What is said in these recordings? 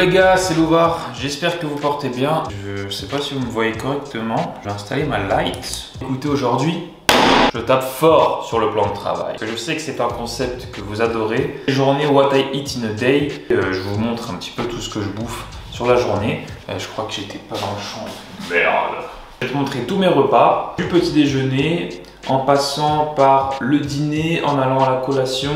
les gars, c'est Louvard, j'espère que vous portez bien. Je sais pas si vous me voyez correctement. Je vais installer ma light. Écoutez, aujourd'hui, je tape fort sur le plan de travail. Je sais que c'est un concept que vous adorez. Journée What I Eat in a Day. Je vous montre un petit peu tout ce que je bouffe sur la journée. Je crois que j'étais pas dans le champ. Merde. Je vais te montrer tous mes repas, du petit déjeuner, en passant par le dîner, en allant à la collation.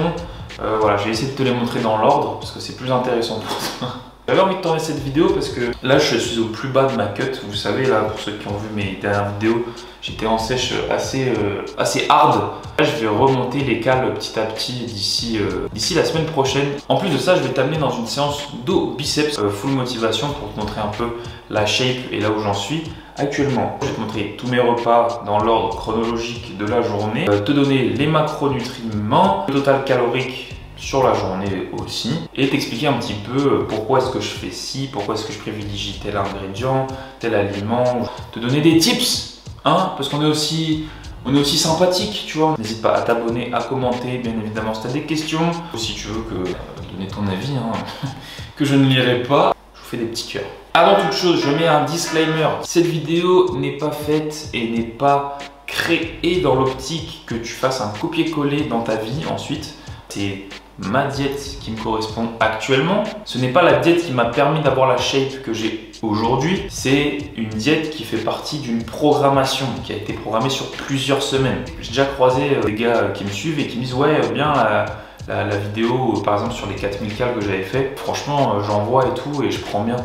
Voilà, j'ai essayé de te les montrer dans l'ordre parce que c'est plus intéressant pour toi. J'avais envie de tourner cette vidéo parce que là je suis au plus bas de ma cut. Vous savez, là, pour ceux qui ont vu mes dernières vidéos, j'étais en sèche assez hard. Là je vais remonter les cales petit à petit d'ici la semaine prochaine. En plus de ça, je vais t'amener dans une séance dos biceps full motivation pour te montrer un peu la shape et là où j'en suis actuellement. Je vais te montrer tous mes repas dans l'ordre chronologique de la journée, te donner les macronutriments, le total calorique sur la journée aussi, et t'expliquer un petit peu pourquoi est-ce que je fais ci, pourquoi est-ce que je privilégie tel ingrédient, tel aliment, te donner des tips, hein, parce qu'on est aussi sympathique, tu vois. N'hésite pas à t'abonner, à commenter, bien évidemment, si tu as des questions, ou si tu veux donner ton avis, hein, que je ne lirai pas, je vous fais des petits cœurs. Avant toute chose, je mets un disclaimer. Cette vidéo n'est pas faite et n'est pas créée dans l'optique que tu fasses un copier-coller dans ta vie ensuite. C'est ma diète qui me correspond actuellement. Ce n'est pas la diète qui m'a permis d'avoir la shape que j'ai aujourd'hui. C'est une diète qui fait partie d'une programmation qui a été programmée sur plusieurs semaines. J'ai déjà croisé des gars qui me suivent et qui me disent ouais, bien la vidéo par exemple sur les 4000 cales que j'avais fait, franchement j'en vois et tout et je prends bien.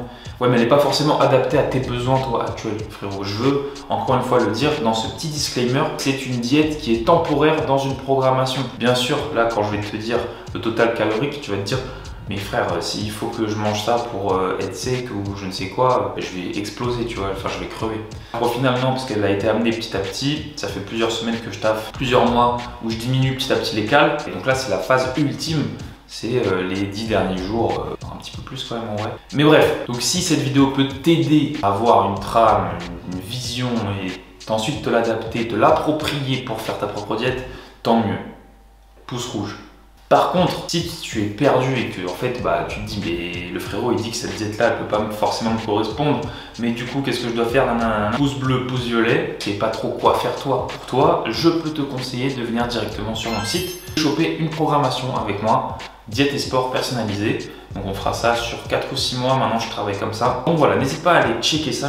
Ouais, mais elle n'est pas forcément adaptée à tes besoins toi actuels, frérot. Je veux encore une fois le dire dans ce petit disclaimer, c'est une diète qui est temporaire dans une programmation. Bien sûr, là quand je vais te dire le total calorique, tu vas te dire mais frère, s'il faut que je mange ça pour être sec ou je ne sais quoi, je vais exploser, tu vois, enfin je vais crever. Au final non, parce qu'elle a été amenée petit à petit, ça fait plusieurs semaines que je taffe, plusieurs mois où je diminue petit à petit les cales, et donc là c'est la phase ultime. C'est les 10 derniers jours, un petit peu plus quand même en vrai. Mais bref, donc si cette vidéo peut t'aider à avoir une trame, une vision et ensuite te l'adapter, te l'approprier pour faire ta propre diète, tant mieux. Pouce rouge. Par contre, si tu es perdu et que en fait tu te dis mais le frérot il dit que cette diète là elle peut pas forcément me correspondre, mais du coup qu'est-ce que je dois faire, pouce bleu, pouce violet, je sais pas trop quoi faire toi. Pour toi, je peux te conseiller de venir directement sur mon site, choper une programmation avec moi, diète et sport personnalisé. Donc on fera ça sur 4 ou 6 mois, maintenant je travaille comme ça. Donc voilà, n'hésite pas à aller checker ça.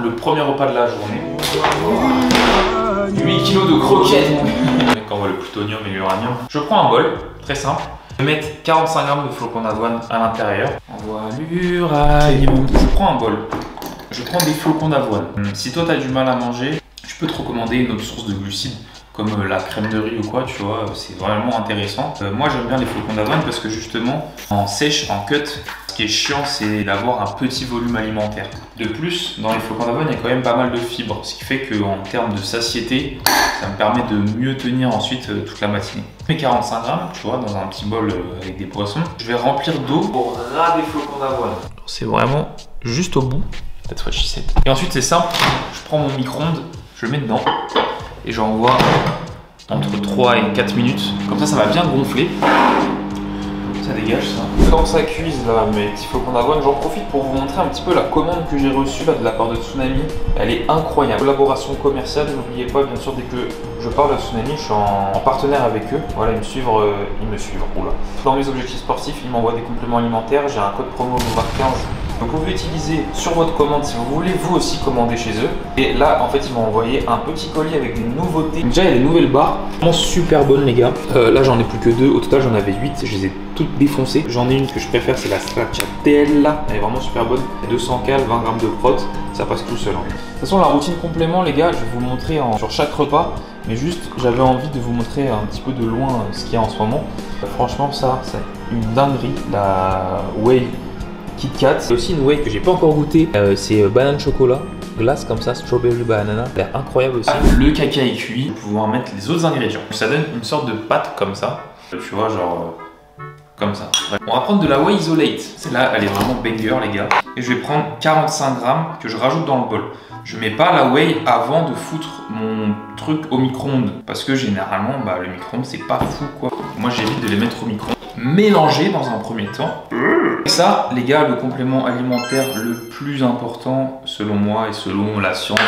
Le premier repas de la journée. 8 kg de croquettes. Le mec envoie le plutonium et l'uranium. Je prends un bol, très simple. Je vais mettre 45 g de flocons d'avoine à l'intérieur. Envoie l'uranium. Je prends un bol. Je prends des flocons d'avoine. Si toi tu as du mal à manger, je peux te recommander une autre source de glucides comme la crème de riz ou quoi, tu vois, c'est vraiment intéressant. Moi j'aime bien les flocons d'avoine parce que justement en sèche, en cut, ce qui est chiant c'est d'avoir un petit volume alimentaire. De plus, dans les flocons d'avoine il y a quand même pas mal de fibres, ce qui fait qu'en termes de satiété, ça me permet de mieux tenir ensuite toute la matinée. Mes 45 grammes, tu vois, dans un petit bol avec des poissons, je vais remplir d'eau pour ras des flocons d'avoine. C'est vraiment juste au bout, cette fraîchissette. Et ensuite c'est simple, je prends mon micro-ondes, je le mets dedans. Et j'envoie entre 3 et 4 minutes. Comme ça va bien gonfler. Ça dégage ça. Quand ça cuise là, mes petits flocons d'avoine, j'en profite pour vous montrer un petit peu la commande que j'ai reçue là de la part de Tsunami. Elle est incroyable. Collaboration commerciale, n'oubliez pas bien sûr dès que je parle à Tsunami, je suis en partenaire avec eux. Voilà, ils me suivent. Oula. Dans mes objectifs sportifs, ils m'envoient des compléments alimentaires. J'ai un code promo Louvard15. Donc vous pouvez utiliser sur votre commande si vous voulez vous aussi commander chez eux. Et là en fait ils m'ont envoyé un petit colis avec des nouveautés. Déjà il y a des nouvelles barres, vraiment super bonnes les gars. Là j'en ai plus que 2, au total j'en avais 8, je les ai toutes défoncées. J'en ai une que je préfère, c'est la Stracciatella, elle est vraiment super bonne. 200 cales, 20 g de prot, ça passe tout seul. De toute façon la routine complément les gars, je vais vous le montrer sur chaque repas. Mais juste j'avais envie de vous montrer un petit peu de loin ce qu'il y a en ce moment. Franchement ça c'est une dinguerie, la Whey Kit Kat. C'est aussi une whey que j'ai pas encore goûté. C'est banane chocolat, glace comme ça, strawberry banana. Ça a l'air incroyable aussi. Le caca est cuit. Pour pouvoir mettre les autres ingrédients. Ça donne une sorte de pâte comme ça. Tu vois, genre comme ça. Bref. On va prendre de la whey isolate. Celle-là, elle est vraiment banger les gars. Et je vais prendre 45 grammes que je rajoute dans le bol. Je mets pas la whey avant de foutre mon truc au micro-ondes. Parce que généralement, le micro-ondes c'est pas fou quoi. Moi j'évite de les mettre au micro-ondes. mélanger dans un premier temps. Et ça, les gars, le complément alimentaire le plus important, selon moi et selon la science,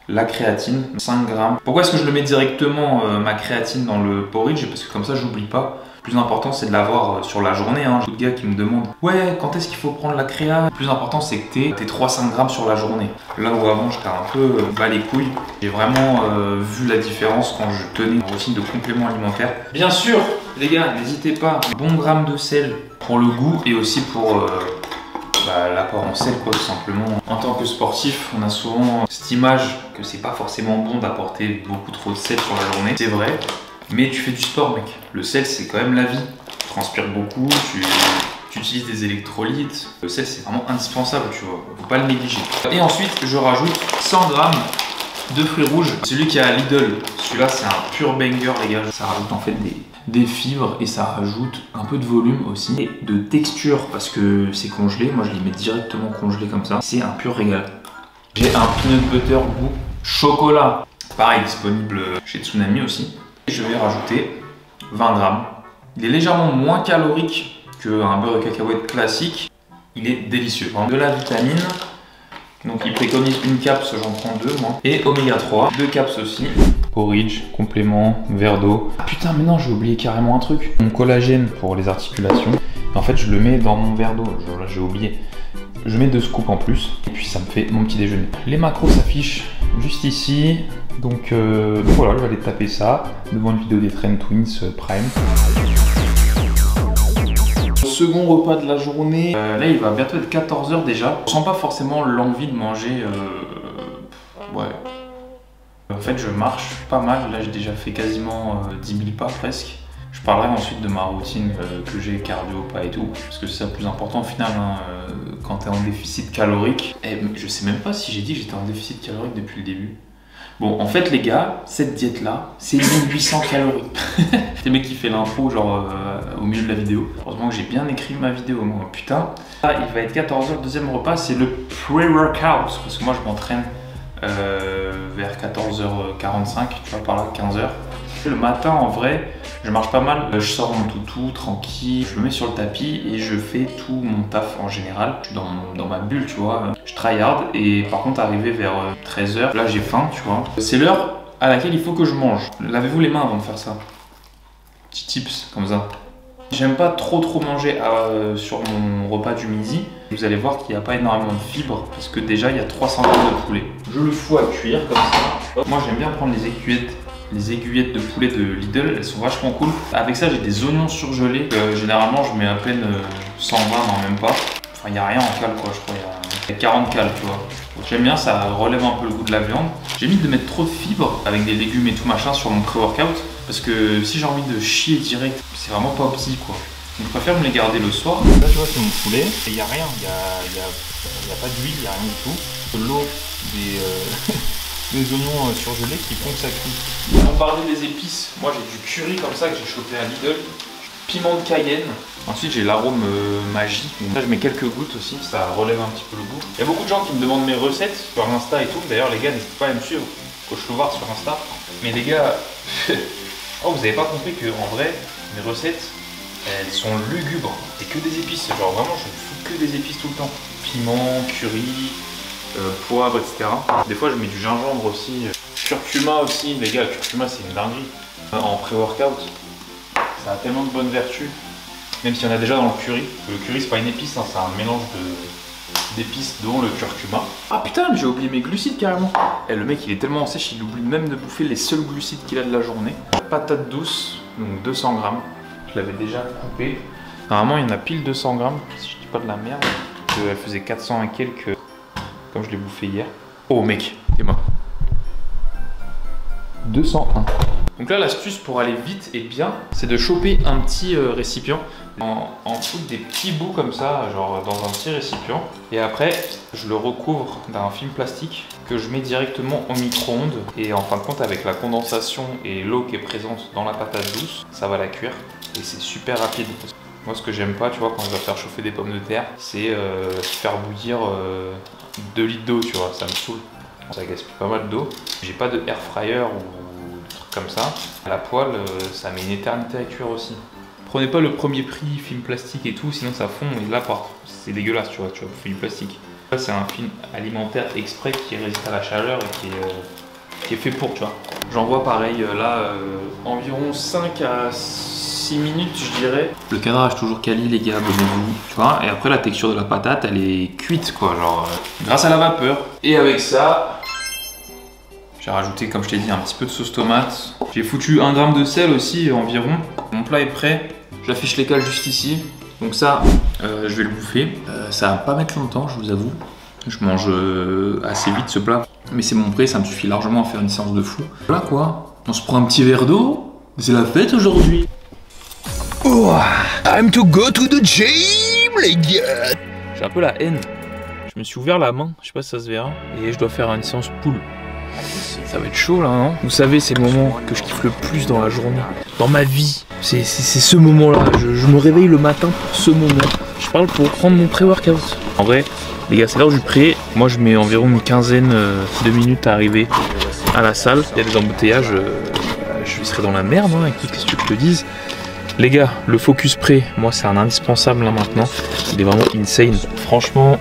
la créatine, 5 grammes. Pourquoi est-ce que je le mets directement, ma créatine, dans le porridge? Parce que comme ça, j'oublie pas. Le plus important, c'est de l'avoir sur la journée. J'ai beaucoup de gars qui me demandent « Ouais, quand est-ce qu'il faut prendre la créa ?» Le plus important, c'est que t'aies 3-5 grammes sur la journée. Là où avant, j'étais un peu bas les couilles. J'ai vraiment vu la différence quand je tenais une routine de complément alimentaire. Bien sûr, les gars, n'hésitez pas. Bon gramme de sel pour le goût et aussi pour l'apport en sel, quoi, tout simplement. En tant que sportif, on a souvent cette image que c'est pas forcément bon d'apporter beaucoup trop de sel sur la journée. C'est vrai. Mais tu fais du sport, mec. Le sel, c'est quand même la vie. Tu transpires beaucoup, tu utilises des électrolytes. Le sel, c'est vraiment indispensable, tu vois. Faut pas le négliger. Et ensuite, je rajoute 100 grammes de fruits rouges. Celui qui est à Lidl. Celui-là, c'est un pur banger, les gars. Ça rajoute en fait des fibres et ça rajoute un peu de volume aussi. Et de texture, parce que c'est congelé. Moi, je les mets directement congelés comme ça. C'est un pur régal. J'ai un peanut butter goût chocolat. Pareil, disponible chez Tsunami aussi. Je vais rajouter 20 grammes. Il est légèrement moins calorique qu'un beurre de cacahuète classique. Il est délicieux. De la vitamine. Donc il préconise une capsule, j'en prends 2 moi. Et oméga 3, 2 capsules aussi. Porridge, complément, verre d'eau. Ah putain, mais non, j'ai oublié carrément un truc. Mon collagène pour les articulations. En fait, je le mets dans mon verre d'eau. Là, j'ai oublié. Je mets 2 scoops en plus. Et puis ça me fait mon petit déjeuner. Les macros s'affichent juste ici. Donc voilà, je vais aller taper ça devant une vidéo des Trend Twins Prime. Second repas de la journée. Là, il va bientôt être 14 h déjà. Je sens pas forcément l'envie de manger. Ouais. En fait, je marche pas mal. Là, j'ai déjà fait quasiment 10 000 pas presque. Je parlerai ensuite de ma routine que j'ai cardio, pas et tout. Parce que c'est ça le plus important au final. Quand tu es en déficit calorique. Et je sais même pas si j'ai dit que j'étais en déficit calorique depuis le début. Bon, en fait, les gars, cette diète-là, c'est 1800 calories. C'est le mec qui fait l'info, genre, au milieu de la vidéo. Heureusement que j'ai bien écrit ma vidéo, moi. Putain. Là, il va être 14 h, deuxième repas, c'est le pre-workout. Parce que moi, je m'entraîne vers 14 h 45, tu vois, par là, 15 h. Le matin, en vrai, je marche pas mal. Je sors mon toutou, tranquille, je me mets sur le tapis et je fais tout mon taf en général. Je suis dans ma bulle, tu vois. Je tryhard et par contre, arrivé vers 13 h, là j'ai faim, tu vois. C'est l'heure à laquelle il faut que je mange. Lavez-vous les mains avant de faire ça. Petit tips, comme ça. J'aime pas trop manger sur mon repas du midi. Vous allez voir qu'il n'y a pas énormément de fibres parce que déjà il y a 300 grammes de poulet. Je le fous à cuire comme ça. Moi j'aime bien prendre les aiguillettes de poulet de Lidl, elles sont vachement cool. Avec ça, j'ai des oignons surgelés. Généralement, je mets à peine 100 grammes, hein, même pas. Enfin, il n'y a rien en cale, quoi, je crois. Il y a 40 cales, tu vois. J'aime bien, ça relève un peu le goût de la viande. J'évite de mettre trop de fibres avec des légumes et tout machin sur mon pré-workout. Parce que si j'ai envie de chier direct, c'est vraiment pas opti, quoi. Donc, je préfère me les garder le soir. Là, tu vois, c'est mon poulet. Et il n'y a rien. Il n'y a pas d'huile, il n'y a rien du tout. De l'eau, des oignons surgelés qui font que ça cuit. On parlait des épices. Moi, j'ai du curry comme ça que j'ai chopé à Lidl. Piment de Cayenne. Ensuite, j'ai l'arôme magie. Là, je mets quelques gouttes aussi. Ça relève un petit peu le goût. Il y a beaucoup de gens qui me demandent mes recettes sur Insta et tout. D'ailleurs, les gars, n'hésitez pas à me suivre. Coach Louvard sur Insta. Mais les gars, oh, vous avez pas compris que en vrai, mes recettes, elles sont lugubres. C'est que des épices. Genre vraiment, je ne fous que des épices tout le temps. Piment, curry. Poivre, etc. Des fois je mets du gingembre aussi. Curcuma aussi, les gars, curcuma c'est une dinguerie. En pré-workout, ça a tellement de bonnes vertus. Même s'il y en a déjà dans le curry. Le curry c'est pas une épice, hein, c'est un mélange d'épices dont le curcuma. Ah putain, j'ai oublié mes glucides carrément. Et le mec il est tellement sèche, il oublie même de bouffer les seuls glucides qu'il a de la journée. Patate douce, donc 200 grammes. Je l'avais déjà coupé. Normalement il y en a pile 200 grammes, si je dis pas de la merde. Elle faisait 400 et quelques. Comme je l'ai bouffé hier. Oh mec, t'es mort. 201. Donc là, l'astuce pour aller vite et bien, c'est de choper un petit récipient, en foutre des petits bouts comme ça, genre dans un petit récipient. Et après, je le recouvre d'un film plastique que je mets directement au micro-ondes. Et en fin de compte, avec la condensation et l'eau qui est présente dans la patate douce, ça va la cuire. Et c'est super rapide. Moi, ce que j'aime pas, tu vois, quand je dois faire chauffer des pommes de terre, c'est faire bouillir 2 litres d'eau, tu vois, ça me saoule. Ça gaspille pas mal d'eau. J'ai pas de air fryer ou des trucs comme ça. À la poêle, ça met une éternité à cuire aussi. Prenez pas le premier prix, film plastique et tout, sinon ça fond et là c'est dégueulasse, tu vas bouffer du plastique. Là c'est un film alimentaire exprès qui résiste à la chaleur et qui est fait pour, tu vois. J'en vois pareil là environ 5 à 6 minutes je dirais. Le cadrage toujours quali les gars, abonnez-vous, tu vois. Et après la texture de la patate elle est cuite quoi, genre grâce à la vapeur. Et avec ça, j'ai rajouté comme je t'ai dit un petit peu de sauce tomate. J'ai foutu 1 gramme de sel aussi environ. Mon plat est prêt. J'affiche les cales juste ici. Donc ça, je vais le bouffer. Ça va pas mettre longtemps, je vous avoue. Je mange assez vite ce plat. Mais c'est mon prêt, ça me suffit largement à faire une séance de fou. Voilà quoi. On se prend un petit verre d'eau. C'est la fête aujourd'hui. Oh, time to go to the gym, les gars. J'ai un peu la haine. Je me suis ouvert la main, je sais pas si ça se verra. Et je dois faire une séance pool. Ça va être chaud là, non? Vous savez, c'est le moment que je kiffe le plus dans la journée, dans ma vie. C'est ce moment-là. Je me réveille le matin pour ce moment. Je parle pour prendre mon pré-workout. En vrai, les gars, c'est l'heure du pré. Moi, je mets environ une quinzaine de minutes à arriver à la salle. Il y a des embouteillages. Je serai dans la merde, hein. Écoute, qu'est-ce que tu veux que je te dise? Les gars, le focus pré, moi, c'est un indispensable là maintenant. Il est vraiment insane. Franchement,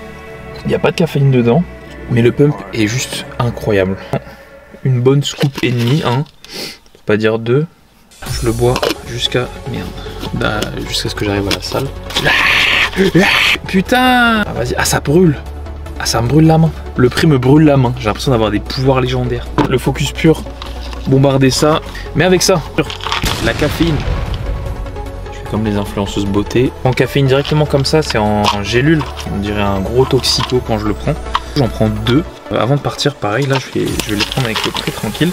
il n'y a pas de caféine dedans. Mais le pump est juste incroyable. Une bonne scoop et demie, hein, pour pas dire 2. Je le bois jusqu'à... Merde. Jusqu'à ce que j'arrive à la salle. Putain. Ah, vas-y. Ah, ça brûle. Ah, ça me brûle la main. Le prix me brûle la main. J'ai l'impression d'avoir des pouvoirs légendaires. Le focus pur. Bombarder ça. Mais avec ça, la caféine. Je fais comme les influenceuses beauté. En caféine directement comme ça, c'est en gélule. On dirait un gros toxito quand je le prends. J'en prends 2. Avant de partir, pareil, là, je vais les prendre avec le prix tranquille.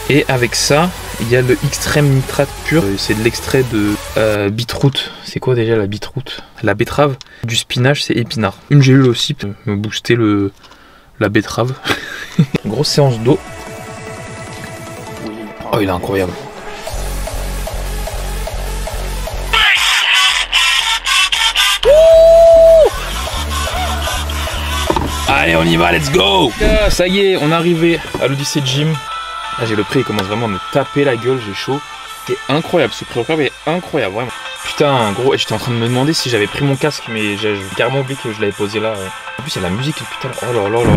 Et avec ça, il y a le extrême nitrate pur. C'est de l'extrait de beetroot. C'est quoi déjà la beetroot? La betterave. Du spinach, c'est épinard. Une gélule aussi pour me booster la betterave. Grosse séance d'eau. Oh, il est incroyable. Allez, on y va, let's go! Ça y est, on est arrivé à l'Odyssée Gym. Là, j'ai le pré, il commence vraiment à me taper la gueule, j'ai chaud. C'est incroyable, ce pré-workout est incroyable, vraiment. Putain, gros, j'étais en train de me demander si j'avais pris mon casque, mais j'ai carrément oublié que je l'avais posé là. En plus, il y a la musique, putain, oh là là là.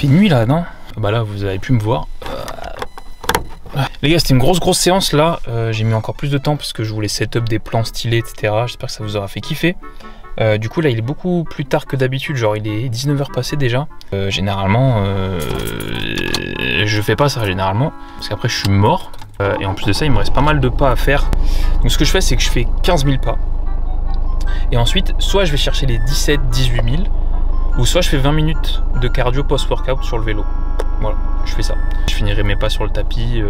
Il fait nuit là, non? Bah là, vous avez pu me voir. Les gars, c'était une grosse séance là. J'ai mis encore plus de temps parce que je voulais setup des plans stylés, etc. J'espère que ça vous aura fait kiffer. Du coup là il est beaucoup plus tard que d'habitude, genre il est 19h passé déjà. Généralement je fais pas ça généralement parce qu'après je suis mort et en plus de ça il me reste pas mal de pas à faire. Donc ce que je fais c'est que je fais 15 000 pas et ensuite soit je vais chercher les 17-18 000 ou soit je fais 20 minutes de cardio post-workout sur le vélo. Voilà, je fais ça. Je finirai mes pas sur le tapis,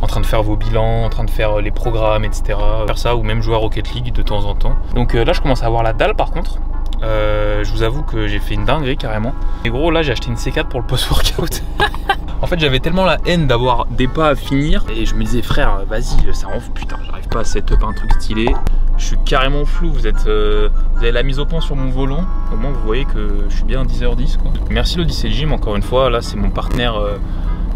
en train de faire vos bilans, en train de faire les programmes, etc. Faire ça ou même jouer à Rocket League de temps en temps. Donc là, je commence à avoir la dalle par contre. Je vous avoue que j'ai fait une dinguerie carrément. Et gros, là, j'ai acheté une C4 pour le post-workout. En fait, j'avais tellement la haine d'avoir des pas à finir et je me disais, frère, vas-y, ça rend fou. Putain, j'arrive pas à setup un truc stylé. Je suis carrément flou. Vous avez la mise au point sur mon volant. Au moins, vous voyez que je suis bien à 10h10 quoi. Merci l'Odyssée Gym, encore une fois. Là, c'est mon partenaire.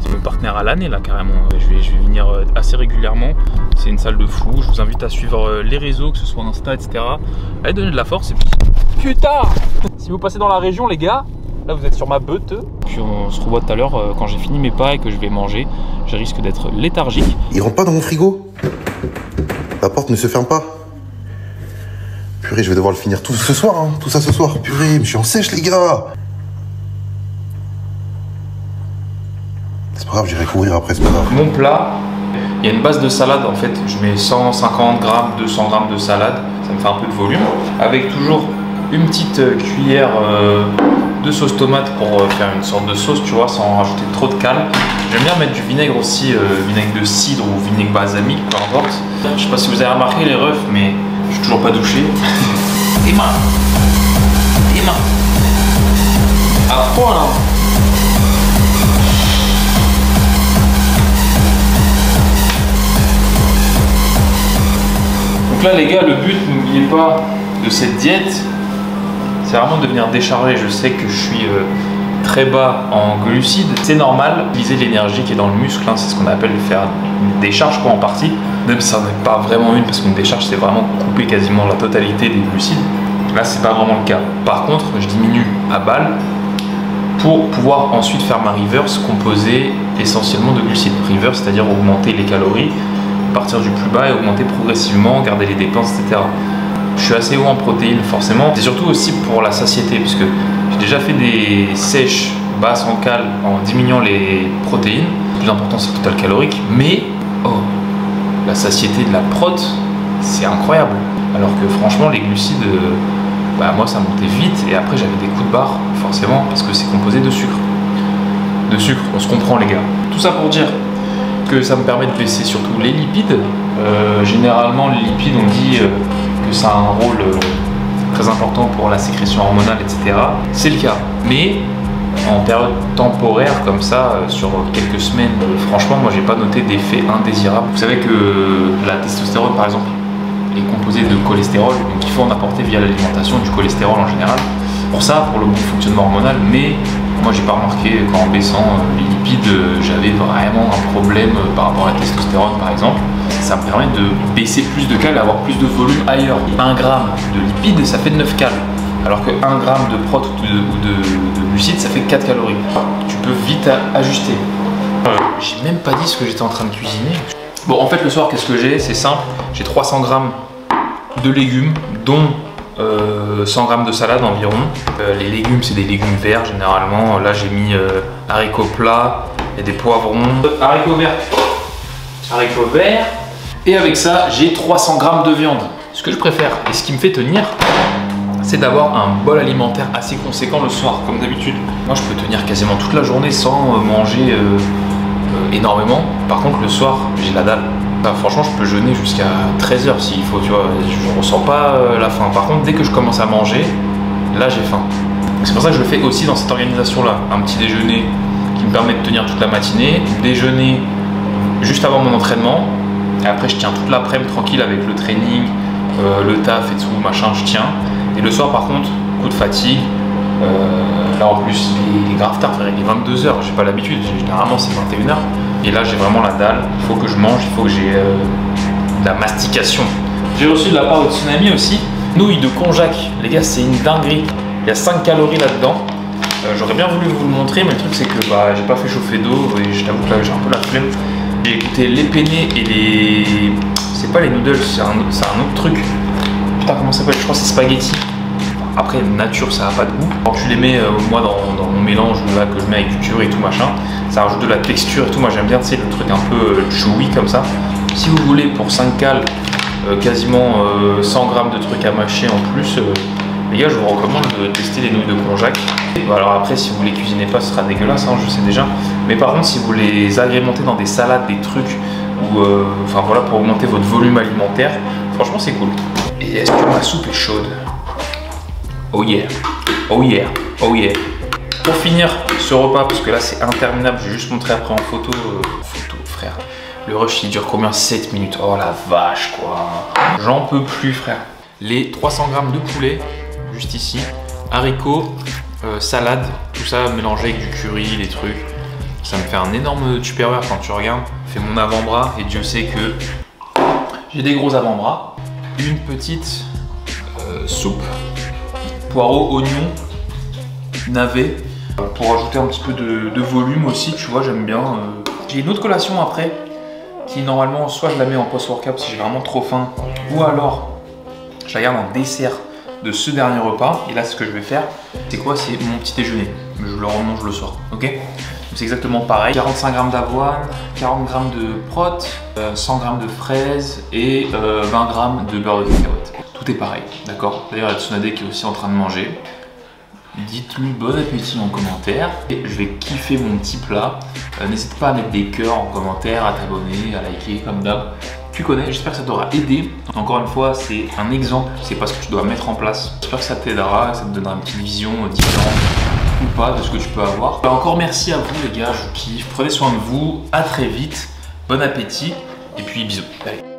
C'est mon partenaire à l'année là carrément. Je vais venir assez régulièrement. C'est une salle de fou. Je vous invite à suivre les réseaux, que ce soit Insta, etc. Allez donner de la force et puis. Putain! Si vous passez dans la région, les gars, là vous êtes sur ma beute. Puis on se revoit tout à l'heure quand j'ai fini mes pas et que je vais manger. Je risque d'être léthargique. Il rentre pas dans mon frigo. La porte ne se ferme pas. Purée, je vais devoir le finir tout ce soir, hein. Tout ça ce soir. Purée, mais je suis en sèche, les gars. C'est pas grave, j'irai courir après, c'est pas grave. Mon plat, il y a une base de salade en fait. Je mets 150 grammes, 200 grammes de salade. Ça me fait un peu de volume. Avec toujours une petite cuillère de sauce tomate pour faire une sorte de sauce, tu vois, sans rajouter trop de cale. J'aime bien mettre du vinaigre aussi, vinaigre de cidre ou vinaigre balsamique, peu importe. Je sais pas si vous avez remarqué les refs, mais je suis toujours pas douché. Emma, à fond là. Donc là les gars, le but, n'oubliez pas, de cette diète, c'est vraiment de venir décharger. Je sais que je suis très bas en glucides. C'est normal, utiliser l'énergie qui est dans le muscle, hein, c'est ce qu'on appelle faire une décharge quoi, en partie. Même si ça n'est pas vraiment une, parce qu'une décharge c'est vraiment couper quasiment la totalité des glucides. Là c'est pas vraiment le cas. Par contre, je diminue à balle pour pouvoir ensuite faire ma reverse composée essentiellement de glucides. Reverse, c'est-à-dire augmenter les calories, partir du plus bas et augmenter progressivement, garder les dépenses, etc. Je suis assez haut en protéines forcément. C'est surtout aussi pour la satiété, parce que j'ai déjà fait des sèches basses en cal en diminuant les protéines. Le plus important c'est le total calorique, mais la satiété de la prot, c'est incroyable. Alors que franchement les glucides, moi ça montait vite et après j'avais des coups de barre forcément parce que c'est composé de sucre. De sucre, on se comprend les gars. Tout ça pour dire que ça me permet de baisser surtout les lipides. Généralement les lipides on dit que ça a un rôle très important pour la sécrétion hormonale, etc. C'est le cas. Mais en période temporaire comme ça, sur quelques semaines, franchement moi j'ai pas noté d'effet indésirable. Vous savez que la testostérone par exemple est composée de cholestérol, donc il faut en apporter via l'alimentation du cholestérol en général. Pour ça, pour le bon fonctionnement hormonal, mais moi j'ai pas remarqué qu'en baissant les lipides, j'avais vraiment un problème par rapport à la testostérone par exemple. Ça me permet de baisser plus de cales et avoir plus de volume ailleurs. 1 gramme de lipides, ça fait 9 cales. Alors que 1 gramme de prot ou de glucides, ça fait 4 calories. Tu peux vite ajuster. J'ai même pas dit ce que j'étais en train de cuisiner. Bon, en fait, le soir, qu'est-ce que j'ai? C'est simple. J'ai 300 grammes de légumes, dont 100 grammes de salade environ. Les légumes, c'est des légumes verts généralement. Là, j'ai mis haricots plats et des poivrons. Haricots verts. Et avec ça, j'ai 300 grammes de viande. Ce que je préfère et ce qui me fait tenir, c'est d'avoir un bol alimentaire assez conséquent le soir, comme d'habitude. Moi, je peux tenir quasiment toute la journée sans manger énormément. Par contre, le soir, j'ai la dalle. Enfin, franchement, je peux jeûner jusqu'à 13h s'il faut, tu vois. Je ressens pas la faim. Par contre, dès que je commence à manger, là, j'ai faim. C'est pour ça que je le fais aussi dans cette organisation-là. Un petit déjeuner qui me permet de tenir toute la matinée, déjeuner juste avant mon entraînement. Et après, je tiens toute l'après-midi tranquille avec le training, le taf et tout, machin, je tiens. Et le soir, par contre, coup de fatigue. Là, en plus, il est grave tard, frère, il est 22h, j'ai pas l'habitude. Généralement, c'est 21h. Et là, j'ai vraiment la dalle. Il faut que je mange, il faut que j'ai de la mastication. J'ai reçu de la part de Tsunami aussi. Nouilles de konjac. Les gars, c'est une dinguerie. Il y a 5 calories là-dedans. J'aurais bien voulu vous le montrer, mais le truc, c'est que j'ai pas fait chauffer d'eau et je t'avoue que là, j'ai un peu la flemme. J'ai écouté les penne et les... C'est pas les noodles, c'est un autre truc. Putain, comment ça s'appelle? Je crois que c'est spaghetti. Après, nature, ça n'a pas de goût. Quand tu les mets, moi, dans mon mélange là, que je mets avec du curry et tout machin, ça rajoute de la texture et tout. Moi, j'aime bien, tu sais, le truc un peu chewy comme ça. Si vous voulez, pour 5 cales, quasiment 100 grammes de trucs à mâcher en plus, Les gars, je vous recommande de tester les nouilles de konjac. Alors après, si vous les cuisinez pas, ce sera dégueulasse, hein, je sais déjà. Mais par contre, si vous les agrémentez dans des salades, des trucs, ou enfin voilà, pour augmenter votre volume alimentaire, franchement, c'est cool. Et est-ce que ma soupe est chaude? Oh yeah, oh yeah, oh yeah. Pour finir ce repas, parce que là c'est interminable, je vais juste montrer après en photo. Photo, frère. Le rush il dure combien? 7 minutes. Oh la vache quoi. J'en peux plus frère. Les 300 g de poulet, juste ici. Haricots, salade, tout ça mélangé avec du curry, les trucs. Ça me fait un énorme tupperware quand tu regardes. Fait mon avant-bras et Dieu sait que j'ai des gros avant-bras. Une petite soupe, poireaux, oignons, navets. Pour ajouter un petit peu de volume aussi, tu vois, j'aime bien. J'ai une autre collation après, qui normalement, soit je la mets en post-workout si j'ai vraiment trop faim, ou alors je la garde en dessert de ce dernier repas. Et là, ce que je vais faire, c'est quoi? C'est mon petit déjeuner. Je le remange le soir, ok? C'est exactement pareil. 45 g d'avoine, 40 g de prot, 100 g de fraises et 20 g de beurre de cacahuète. Tout est pareil, d'accord? D'ailleurs, il y a Tsunade qui est aussi en train de manger. Dites-lui bon appétit en commentaire. Et je vais kiffer mon petit plat. N'hésite pas à mettre des cœurs en commentaire, à t'abonner, à liker comme d'hab. Tu connais, j'espère que ça t'aura aidé. Encore une fois, c'est un exemple, c'est pas ce que tu dois mettre en place. J'espère que ça t'aidera, que ça te donnera une petite vision différente ou pas de ce que tu peux avoir. Encore merci à vous les gars, je kiffe. Prenez soin de vous, à très vite, bon appétit et puis bisous. Allez.